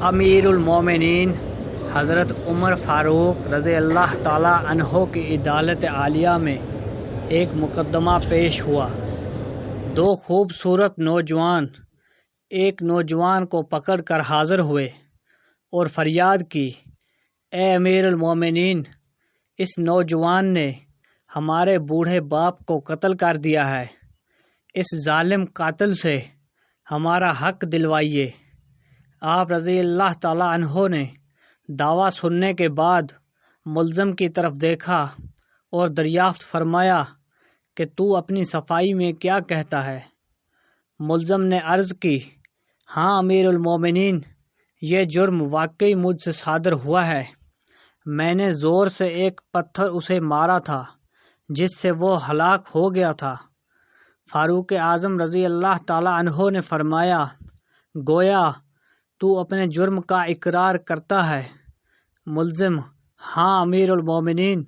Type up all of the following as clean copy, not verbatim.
امیر المومنین حضرت عمر فاروق رضی اللہ تعالیٰ عنہ کی عدالت عالیہ میں ایک مقدمہ پیش ہوا۔ دو خوبصورت نوجوان ایک نوجوان کو پکڑ کر حاضر ہوئے اور فریاد کی، اے امیر المومنین، اس نوجوان نے ہمارے بوڑھے باپ کو قتل کر دیا ہے، اس ظالم قاتل سے ہمارا حق دلوائیے۔ آپ رضی اللہ تعالیٰ عنہ نے دعویٰ سننے کے بعد ملزم کی طرف دیکھا اور دریافت فرمایا کہ تو اپنی صفائی میں کیا کہتا ہے؟ ملزم نے عرض کی، ہاں امیر المومنین، یہ جرم واقعی مجھ سے صادر ہوا ہے۔ میں نے زور سے ایک پتھر اسے مارا تھا جس سے وہ ہلاک ہو گیا تھا۔ فاروق اعظم رضی اللہ تعالیٰ عنہ نے فرمایا، گویا تو اپنے جرم کا اقرار کرتا ہے؟ ملزم، ہاں امیر المومنین،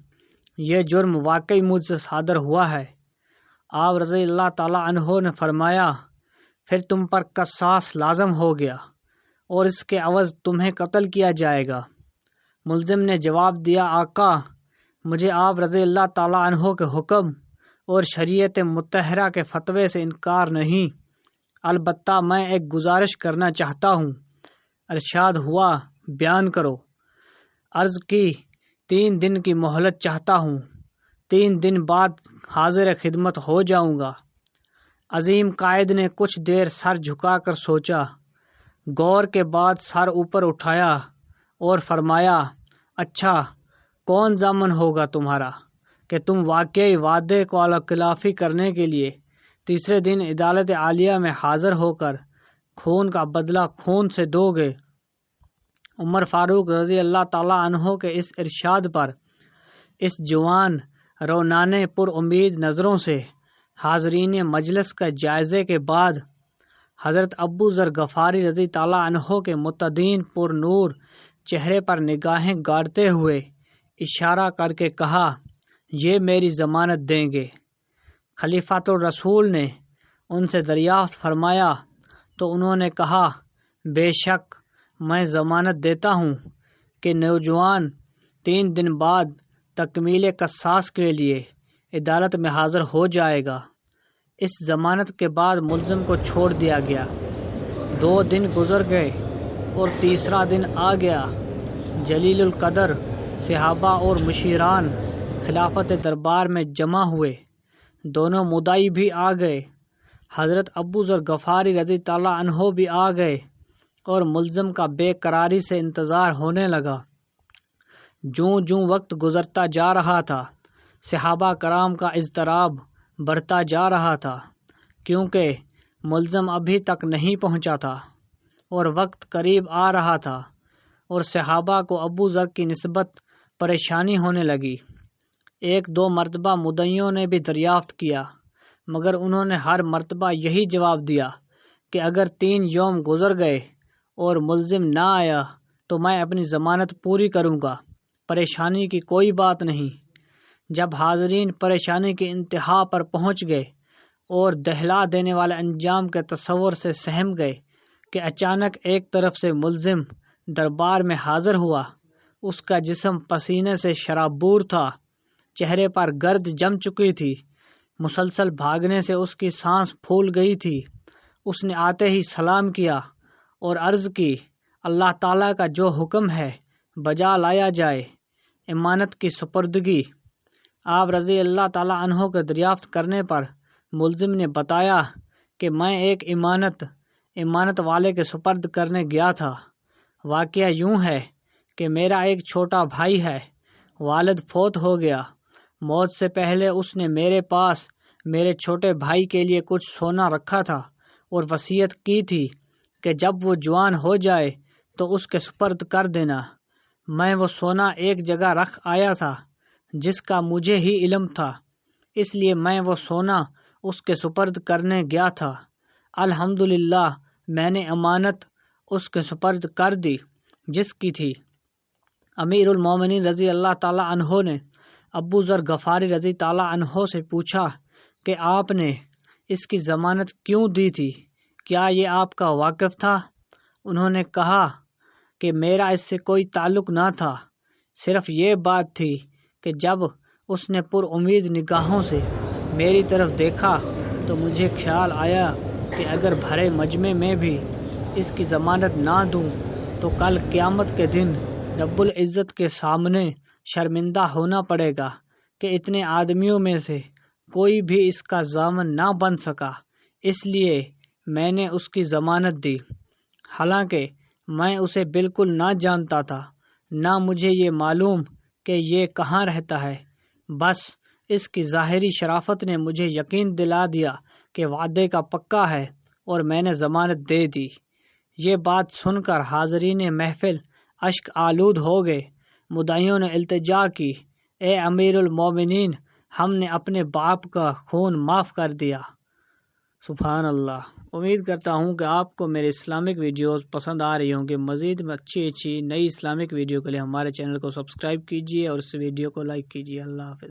یہ جرم واقعی مجھ سے صادر ہوا ہے۔ آپ رضی اللہ تعالیٰ عنہ نے فرمایا، پھر تم پر قصاص لازم ہو گیا اور اس کے عوض تمہیں قتل کیا جائے گا۔ ملزم نے جواب دیا، آقا، مجھے آپ رضی اللہ تعالیٰ عنہ کے حکم اور شریعت مطہرہ کے فتوے سے انکار نہیں، البتہ میں ایک گزارش کرنا چاہتا ہوں۔ ارشاد ہوا، بیان کرو۔ عرض کی، 3 دن کی مہلت چاہتا ہوں، 3 دن بعد حاضر خدمت ہو جاؤں گا۔ عظیم قائد نے کچھ دیر سر جھکا کر سوچا، غور کے بعد سر اوپر اٹھایا اور فرمایا، اچھا، کون ضامن ہوگا تمہارا کہ تم واقعی وعدے کو خلافی کرنے کے لیے تیسرے دن عدالت عالیہ میں حاضر ہو کر خون کا بدلہ خون سے دو گے؟ عمر فاروق رضی اللہ تعالیٰ عنہ کے اس ارشاد پر اس جوان رونانے پر امید نظروں سے حاضرین مجلس کا جائزے کے بعد حضرت ابو ذر غفاری رضی تعالیٰ عنہ کے متدین پر نور چہرے پر نگاہیں گاڑتے ہوئے اشارہ کر کے کہا، یہ میری ضمانت دیں گے۔ خلیفۃ الرسول نے ان سے دریافت فرمایا تو انہوں نے کہا، بے شک میں ضمانت دیتا ہوں کہ نوجوان 3 دن بعد تکمیل قصاص کے لیے عدالت میں حاضر ہو جائے گا۔ اس ضمانت کے بعد ملزم کو چھوڑ دیا گیا۔ 2 دن گزر گئے اور تیسرا دن آ گیا۔ جلیل القدر صحابہ اور مشیران خلافت دربار میں جمع ہوئے۔ دونوں مدعی بھی آ گئے۔ حضرت ابو ذر غفاری رضی تعالیٰ عنہ بھی آ گئے اور ملزم کا بے قراری سے انتظار ہونے لگا۔ جوں جوں وقت گزرتا جا رہا تھا، صحابہ کرام کا اضطراب بڑھتا جا رہا تھا، کیونکہ ملزم ابھی تک نہیں پہنچا تھا اور وقت قریب آ رہا تھا، اور صحابہ کو ابو ذر کی نسبت پریشانی ہونے لگی۔ 1-2 مرتبہ مدعیوں نے بھی دریافت کیا، مگر انہوں نے ہر مرتبہ یہی جواب دیا کہ اگر 3 یوم گزر گئے اور ملزم نہ آیا تو میں اپنی ضمانت پوری کروں گا، پریشانی کی کوئی بات نہیں۔ جب حاضرین پریشانی کی انتہا پر پہنچ گئے اور دہلا دینے والے انجام کے تصور سے سہم گئے کہ اچانک ایک طرف سے ملزم دربار میں حاضر ہوا۔ اس کا جسم پسینے سے شرابور تھا، چہرے پر گرد جم چکی تھی، مسلسل بھاگنے سے اس کی سانس پھول گئی تھی۔ اس نے آتے ہی سلام کیا اور عرض کی، اللہ تعالیٰ کا جو حکم ہے بجا لایا جائے، امانت کی سپردگی۔ آپ رضی اللہ تعالیٰ عنہ کے دریافت کرنے پر ملزم نے بتایا کہ میں ایک امانت والے کے سپرد کرنے گیا تھا۔ واقعہ یوں ہے کہ میرا ایک چھوٹا بھائی ہے، والد فوت ہو گیا۔ موت سے پہلے اس نے میرے پاس میرے چھوٹے بھائی کے لیے کچھ سونا رکھا تھا اور وصیت کی تھی کہ جب وہ جوان ہو جائے تو اس کے سپرد کر دینا۔ میں وہ سونا ایک جگہ رکھ آیا تھا جس کا مجھے ہی علم تھا، اس لیے میں وہ سونا اس کے سپرد کرنے گیا تھا۔ الحمدللہ میں نے امانت اس کے سپرد کر دی جس کی تھی۔ امیر المومنین رضی اللہ تعالیٰ عنہ نے ابو ذر غفاری رضی تعالیٰ عنہ سے پوچھا کہ آپ نے اس کی ضمانت کیوں دی تھی؟ کیا یہ آپ کا واقف تھا؟ انہوں نے کہا، کہ میرا اس سے کوئی تعلق نہ تھا، صرف یہ بات تھی کہ جب اس نے پر امید نگاہوں سے میری طرف دیکھا تو مجھے خیال آیا کہ اگر بھرے مجمع میں بھی اس کی ضمانت نہ دوں تو کل قیامت کے دن رب العزت کے سامنے شرمندہ ہونا پڑے گا کہ اتنے آدمیوں میں سے کوئی بھی اس کا ضامن نہ بن سکا۔ اس لیے میں نے اس کی ضمانت دی، حالانکہ میں اسے بالکل نہ جانتا تھا، نہ مجھے یہ معلوم کہ یہ کہاں رہتا ہے۔ بس اس کی ظاہری شرافت نے مجھے یقین دلا دیا کہ وعدے کا پکا ہے، اور میں نے ضمانت دے دی۔ یہ بات سن کر حاضرین محفل اشک آلود ہو گئے۔ مدعیوں نے التجا کی، اے امیر المومنین، ہم نے اپنے باپ کا خون معاف کر دیا۔ سبحان اللہ۔ امید کرتا ہوں کہ آپ کو میرے اسلامک ویڈیوز پسند آ رہی ہوں گے۔ مزید اچھی نئی اسلامک ویڈیو کے لیے ہمارے چینل کو سبسکرائب کیجیے اور اس ویڈیو کو لائک کیجیے۔ اللہ حافظ۔